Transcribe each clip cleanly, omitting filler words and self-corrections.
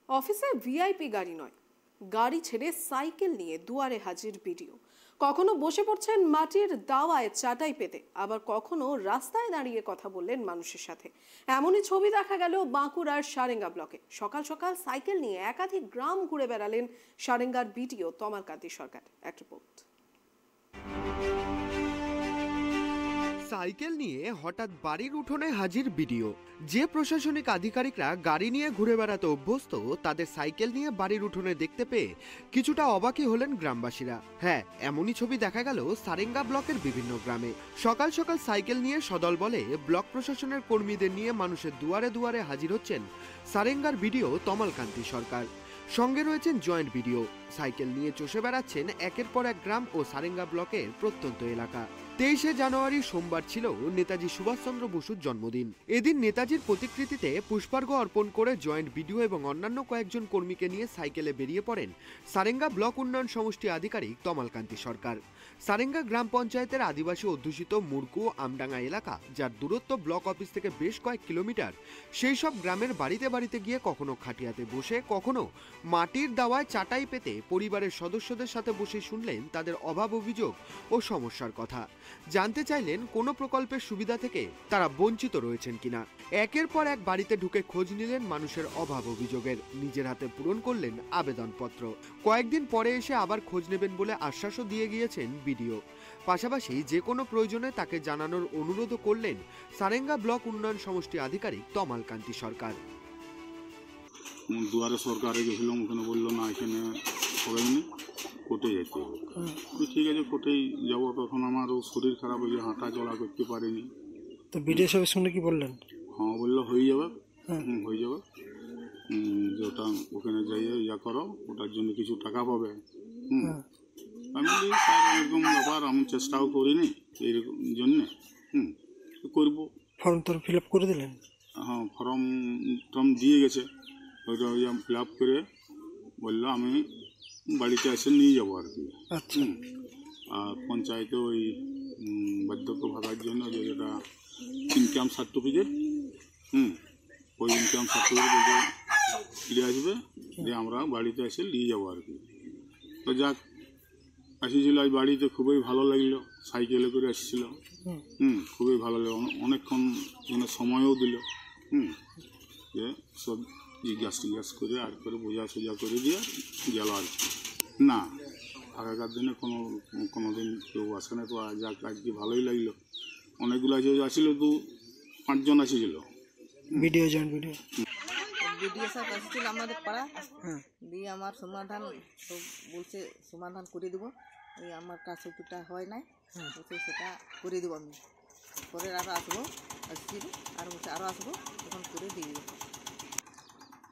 অফিসে ভিআইপি গাড়ি নয়, গাড়ি ছেড়ে সাইকেল নিয়ে দুয়ারে হাজির বিডিও। কখনো বসে পড়ছেন মাটির দাওয়ায় চাটাই পেতে, আবার কখনো রাস্তায় দাঁড়িয়ে কথা বললেন মানুষের সাথে। এমনই ছবি দেখা গেল বাঁকুড়ার সারেঙ্গা ব্লকে। সকাল সকাল সাইকেল নিয়ে একাধিক গ্রাম ঘুরে বেড়ালেন সারেঙ্গার বিডিও তমালকান্তি সরকার। এক রিপোর্ট। সাইকেল নিয়ে হঠাৎ বাড়ির উঠোনে হাজির বিডিও। যে প্রশাসনিক আধিকারিকরা গাড়ি নিয়ে ঘুরে বেড়াতে অভ্যস্ত, তাদের সাইকেল নিয়ে বাড়ির উঠোনে দেখতে পেয়ে কিছুটা অবাকই হলেন গ্রামবাসীরা। হ্যাঁ, এমনই ছবি দেখা গেল সারেঙ্গা ব্লকের বিভিন্ন গ্রামে। সকাল সকাল সাইকেল নিয়ে সদল বলে ব্লক প্রশাসনের কর্মীদের নিয়ে মানুষের দুয়ারে দুয়ারে হাজির হচ্ছেন সারেঙ্গার বিডিও তমালকান্তি সরকার। সঙ্গে রয়েছেন জয়েন্ট বিডিও। সাইকেল নিয়ে চষে বেড়াচ্ছেন একের পর এক গ্রাম ও সারেঙ্গা ব্লকের প্রত্যন্ত এলাকা। 23শে জানুয়ারি সোমবার ছিল নেতাজি সুভাষচন্দ্র বসুর জন্মদিন। এদিন নেতাজির প্রতিকৃতিতে পুষ্পার্ঘ্য অর্পণ করে জয়েন্ট বিডিও এবং অন্যান্য কয়েকজন কর্মীকে নিয়ে সাইকেলে বেরিয়ে পড়েন সারেঙ্গা ব্লক উন্নয়ন সমষ্টি আধিকারিক তমালকান্তি সরকার। সারেঙ্গা গ্রাম পঞ্চায়েতের আদিবাসী অধ্যুষিত মুরকু আমডাঙ্গা এলাকা, যার দূরত্ব ব্লক অফিস থেকে বেশ কয়েক কিলোমিটার। সেই সব গ্রামের বাড়িতে বাড়িতে গিয়ে কখনো খাটিয়াতে বসে, কখনো মাটির দাওয়ায় চাটাই পেতে পরিবারের সদস্যদের সাথে বসে শুনলেন তাদের অভাব, অভিযোগ ও সমস্যার কথা। জানতে চাইলেন কোনো প্রকল্পের সুবিধা থেকে তারা বঞ্চিত রয়েছেন কিনা। একের পর এক বাড়িতে ঢুকে খোঁজ নিলেন মানুষের অভাব অভিযোগের। নিজের হাতে পূরণ করলেন আবেদনপত্র। কয়েকদিন পরে এসে আবার খোঁজ নেবেন বলে আশ্বাসও দিয়ে গিয়েছেন বিডিও। পাশাপাশি যে কোনো প্রয়োজনে তাকে জানানোর অনুরোধও করলেন সারেঙ্গা ব্লক উন্নয়ন সমষ্টি আধিকারিক তমালকান্তি সরকার। দুয়ারে সরকারে গেছিলাম, ওখানে বললো না এখানে করেনি, কোর্টে যেতে হবে। ঠিক আছে, কোর্টেই যাবো। তখন আমারও শরীর খারাপ হয়ে হাঁটা চলা করতে পারিনি। তো বিডিও সাহেবের সঙ্গে কি বললেন? হ্যাঁ, বললো হয়ে যাবে, হয়ে যাবে, যে ওটা ওখানে যাইয়ে ইয়া করো, ওটার জন্য কিছু টাকা পাবে। আমি বলি স্যার এরকম ব্যাপার আমি চেষ্টাও করিনি এরকম জন্যে, করবো। ফর্ম তো ফিল আপ করে দিলেন? হ্যাঁ, ফর্ম দিয়ে গেছে, ওইটা ফিল আপ করে বললো আমি বাড়িতে এসে নিয়ে যাবো আর কি। আর পঞ্চায়েতে ওই বার্ধক্য ভাতার জন্য যেটা ইনকাম সার্টিফিকেট, ওই ইনকাম সার্টিফিকেট বলতে নিয়ে আসবে, যে আমরা বাড়িতে এসে নিয়ে যাবো আর কি। তো যাক, আসিছিল আজ বাড়িতে, খুবই ভালো লাগলো। সাইকেলে করে এসেছিল, খুবই ভালো লাগলো। অনেকক্ষণ সময়ও দিল, যে সব জিজ্ঞাসা করে আর করে বোঝা সোজা করে দিয়ে গেল আর কি। না, আগেকার দিনে কোনো দিন কেউ আসে না, তো যাক আজকে ভালোই লাগলো। অনেকগুলো আসছিল, 2-5 জন আসছিল। ভিডিও জয়েন্ট ভিডিও সাহেব আসছিল আমাদের পাড়া, দিয়ে আমার সমাধান সব বলছে সমাধান করে দেবো। এই আমার কাজ সবটা হয় নাই, বলছে সেটা করে দেবো আমি। পরে আরও আসবো, আসছিল আর বলছে আরও আসবো, তখন করে দিয়ে দেবো।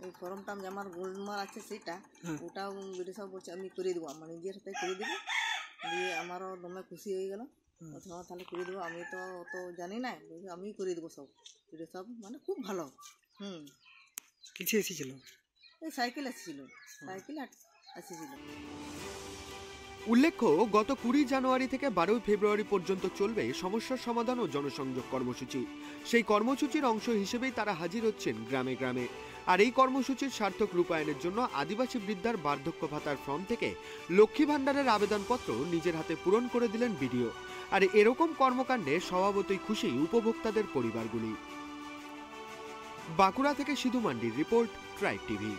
এই ফর্মটা যে আমার গোলমাল আছে সেটা, ওটাও বিডিও সাহেব বলছে আমি করে দেবো, আমার নিজের হাতে করে দেবো। দিয়ে আমারও দমে খুশি হয়ে গেল, বলছে হ্যাঁ তাহলে করে দেবো। আমি তো অত জানি না, আমি করে দেবো সব। বিডিও সাহেব মানে খুব ভালো। কিছু এসেছিল? এই সাইকেল এসেছিল, সাইকেল এসেছিল। উল্লেখ্য, গত 20 জানুয়ারি থেকে 12 ফেব্রুয়ারি পর্যন্ত চলবে সমস্যার সমাধান ও জনসংযোগ কর্মসূচি। সেই কর্মসূচির অংশ হিসেবেই তারা হাজির হচ্ছেন গ্রামে গ্রামে। আর এই কর্মসূচির সার্থক রূপায়ণের জন্য আদিবাসী বৃদ্ধার বার্ধক্য ভাতার ফর্ম থেকে লক্ষ্মী ভাণ্ডারের আবেদনপত্র নিজের হাতে পূরণ করে দিলেন বিডিও। আর এরকম কর্মকাণ্ডে স্বভাবতই খুশি উপভোক্তাদের পরিবারগুলি। বাঁকুড়া থেকে সিধু মান্ডির রিপোর্ট, ট্রাইব টিভি।